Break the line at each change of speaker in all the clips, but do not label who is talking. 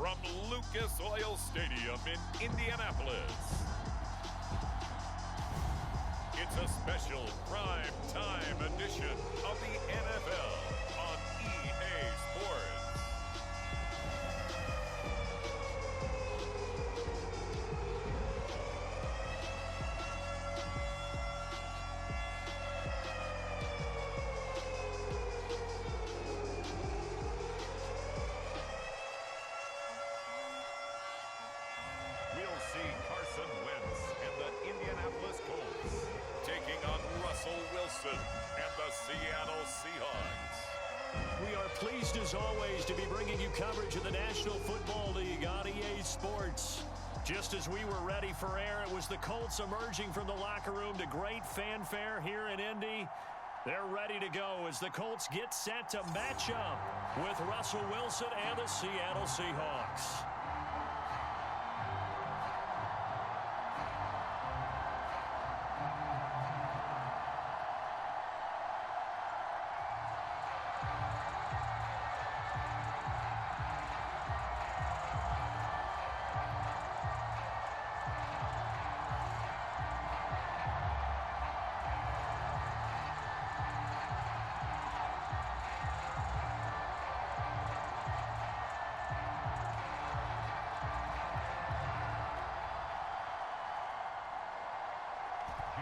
from Lucas Oil Stadium in Indianapolis. It's a special prime time edition of the NFL on EA Sports. We'll see Carson Wentz and the Indianapolis Colts taking on Russell Wilson and the Seattle Seahawks.
We are pleased as always to be bringing you coverage of the National Football League on EA Sports. Just as we were ready for air, it was the Colts emerging from the locker room to great fanfare here in Indy. They're ready to go as the Colts get set to match up with Russell Wilson and the Seattle Seahawks.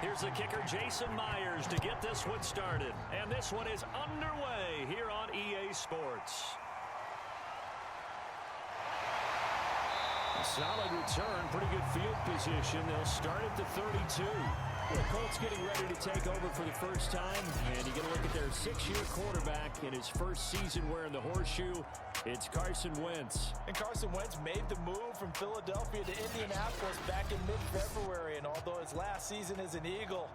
Here's the kicker, Jason Myers, to get this one started. And this one is underway here on EA Sports. A solid return, pretty good field position. They'll start at the 32. The Colts getting ready to take over for the first time. And you get a look at their 6-year quarterback in his first season wearing the horseshoe. It's Carson Wentz.
And Carson Wentz made the move from Philadelphia to Indianapolis back in mid-February. And although his last season as an Eagle,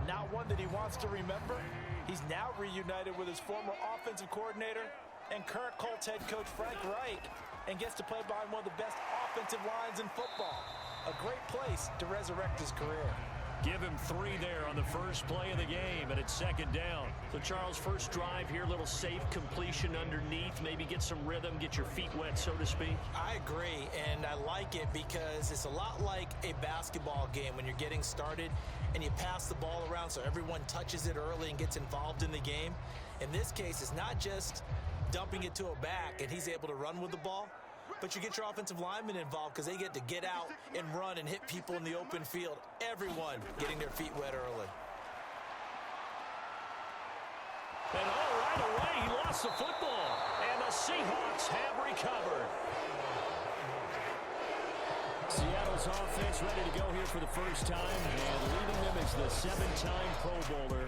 not one that he wants to remember, he's now reunited with his former offensive coordinator and current Colts head coach Frank Reich, and gets to play behind one of the best offensive lines in football. A great place to resurrect his career.
Give him 3 there on the first play of the game, and it's second down. So, Charles, first drive here, little safe completion underneath, maybe get some rhythm, get your feet wet, so to speak.
I agree, and I like it because it's a lot like a basketball game when you're getting started and you pass the ball around so everyone touches it early and gets involved in the game. In this case, it's not just dumping it to a back and he's able to run with the ball, but you get your offensive linemen involved because they get to get out and run and hit people in the open field. Everyone getting their feet wet early.
And right away, he lost the football. And the Seahawks have recovered. Seattle's offense ready to go here for the first time. And leading them is the 7-time Pro Bowler.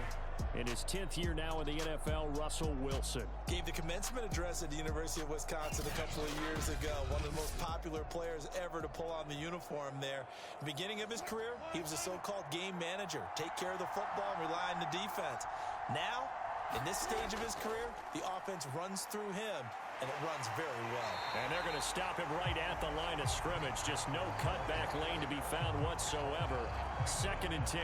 In his 10th year now in the NFL, Russell Wilson.
Gave the commencement address at the University of Wisconsin a couple of years ago. One of the most popular players ever to pull on the uniform there. Beginning of his career, he was a so-called game manager. Take care of the football and rely on the defense. Now, in this stage of his career, the offense runs through him, and it runs very well.
And they're going to stop him right at the line of scrimmage. Just no cutback lane to be found whatsoever. 2nd and 10.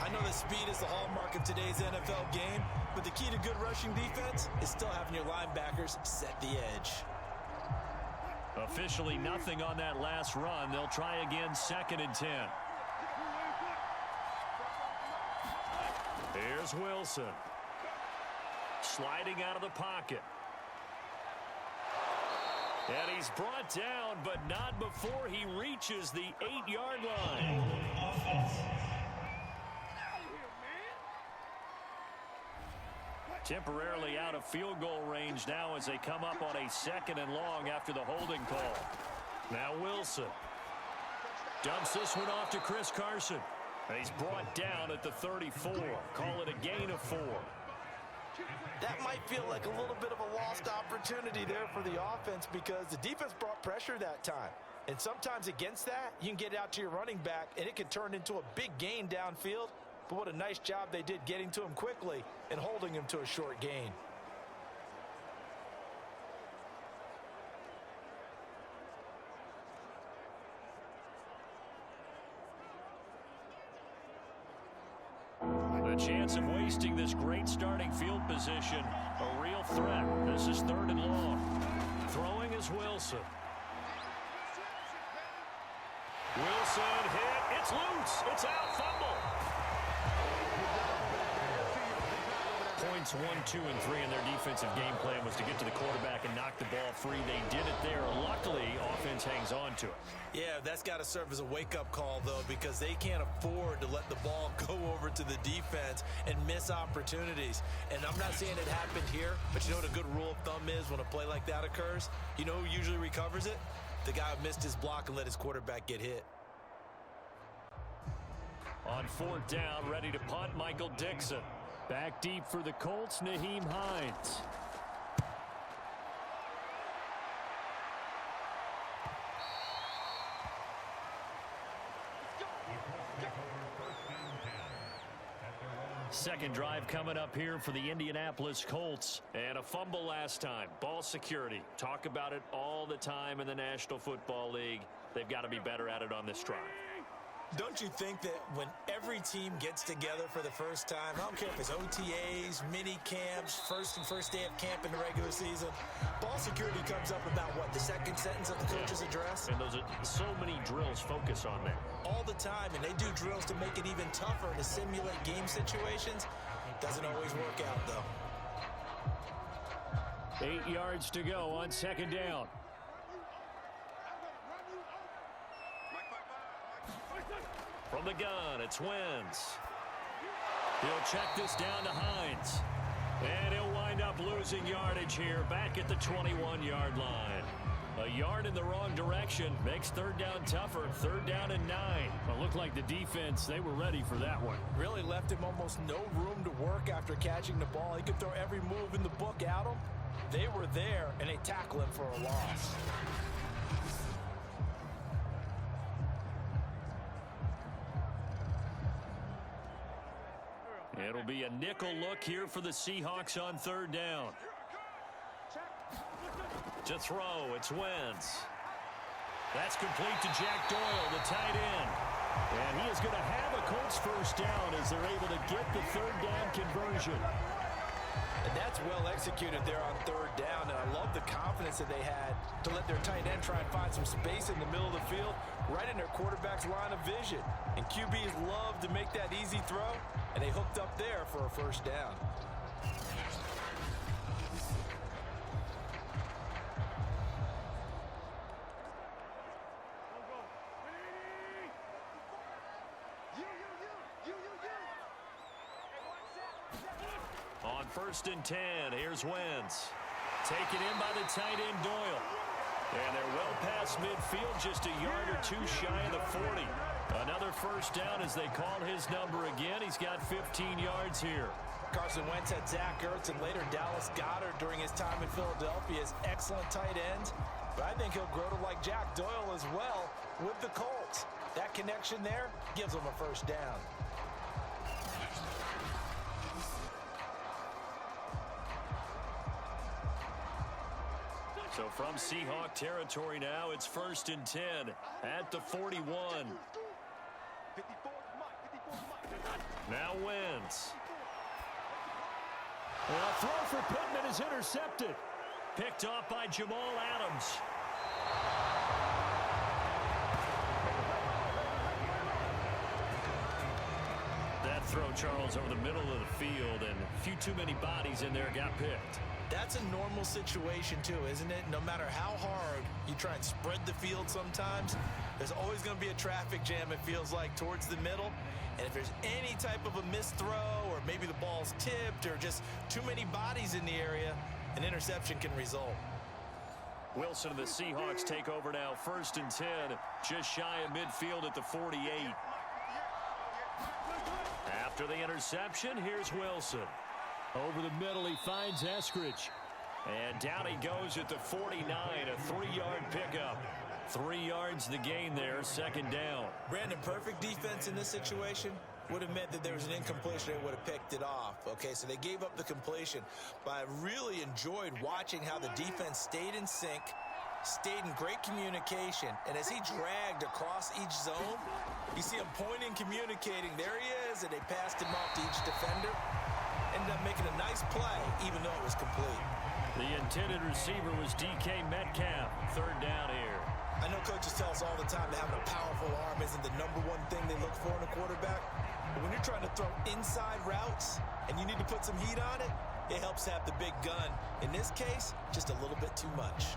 I know that speed is the hallmark of today's NFL game, but the key to good rushing defense is still having your linebackers set the edge.
Officially nothing on that last run. They'll try again, 2nd and 10. Here's Wilson. Sliding out of the pocket. And he's brought down, but not before he reaches the 8-yard line. Temporarily out of field goal range now as they come up on a 2nd and long after the holding call. Now Wilson dumps this one off to Chris Carson. He's brought down at the 34. Call it a gain of 4.
That might feel like a little bit of a lost opportunity there for the offense because the defense brought pressure that time. And sometimes against that, you can get it out to your running back, and it can turn into a big gain downfield. But what a nice job they did getting to him quickly and holding him to a short gain.
The chance of wasting this great starting field position, a real threat. This is 3rd and long. Throwing is goes Wilson. Wilson hit. It's loose. It's out. Fumble. Points 1, 2, and 3 in their defensive game plan was to get to the quarterback and knock the ball free. They did it there. Luckily, offense hangs on to it.
Yeah, that's got to serve as a wake-up call, though, because they can't afford to let the ball go over to the defense and miss opportunities. And I'm not saying it happened here, but you know what a good rule of thumb is when a play like that occurs? You know who usually recovers it? The guy who missed his block and let his quarterback get hit.
On 4th down, ready to punt, Michael Dixon. Back deep for the Colts, Nyheim Hines. Second drive coming up here for the Indianapolis Colts. And a fumble last time. Ball security. Talk about it all the time in the National Football League. They've got to be better at it on this drive.
Don't you think that when every team gets together for the first time, I don't care if it's OTAs, mini camps, first day of camp in the regular season, ball security comes up about, what, the second sentence of the coach's address?
And those are so many drills focus on that.
All the time, and they do drills to make it even tougher to simulate game situations. Doesn't always work out, though.
8 yards to go on 2nd down. From the gun, it's Wentz. He'll check this down to Hines. And he'll wind up losing yardage here back at the 21-yard line. A yard in the wrong direction makes 3rd down tougher. 3rd down and 9. Well, looked like the defense, they were ready for that one.
Really left him almost no room to work after catching the ball. He could throw every move in the book at him. They were there, and they tackle him for a loss.
It'll be a nickel look here for the Seahawks on 3rd down. To throw, it's Wentz. That's complete to Jack Doyle, the tight end. And he is going to have a Colts first down as they're able to get the 3rd down conversion.
And that's well executed there on 3rd down, and I love the confidence that they had to let their tight end try and find some space in the middle of the field, right in their quarterback's line of vision. And QBs love to make that easy throw, and they hooked up there for a first down.
On 1st and 10, here's Wentz. Taken in by the tight end Doyle. And they're well past midfield, just a yard or two shy of the 40. Another first down as they call his number again. He's got 15 yards here.
Carson Wentz had Zach Ertz and later Dallas Goedert during his time in Philadelphia as excellent tight ends. But I think he'll grow to like Jack Doyle as well with the Colts. That connection there gives him a first down.
So from Seahawk territory now, it's 1st and 10 at the 41. Now Wentz. Well, a throw for Pittman is intercepted. Picked off by Jamal Adams. That throw, Charles, over the middle of the field, and a few too many bodies in there got picked.
That's a normal situation, too, isn't it? No matter how hard you try and spread the field sometimes, there's always going to be a traffic jam, it feels like, towards the middle. And if there's any type of a missed throw or maybe the ball's tipped or just too many bodies in the area, an interception can result.
Wilson and the Seahawks take over now, 1st and 10, just shy of midfield at the 48. After the interception, here's Wilson. Over the middle, he finds Eskridge. And down he goes at the 49, a 3-yard pickup. 3 yards the gain there, 2nd down.
Brandon, perfect defense in this situation would have meant that there was an incompletion. They would have picked it off. Okay, so they gave up the completion. But I really enjoyed watching how the defense stayed in sync, stayed in great communication. And as he dragged across each zone, you see him pointing, communicating. There he is, and they passed him off to each defender. Ended up making a nice play, even though it was complete.
The intended receiver was DK Metcalf. Third down here.
I know coaches tell us all the time that having a powerful arm isn't the number one thing they look for in a quarterback. But when you're trying to throw inside routes and you need to put some heat on it, it helps to have the big gun. In this case, just a little bit too much.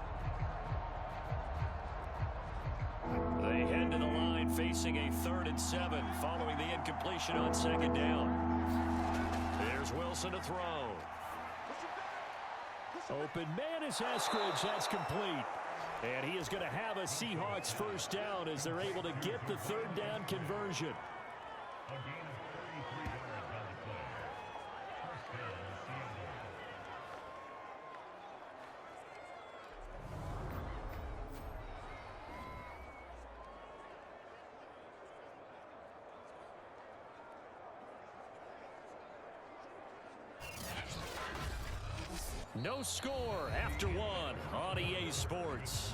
They head to the line facing a 3rd and 7 following the incompletion on 2nd down. There's Wilson to throw. Open man is Eskridge. That's complete. And he is going to have a Seahawks first down as they're able to get the 3rd down conversion. No score after 1 on EA Sports.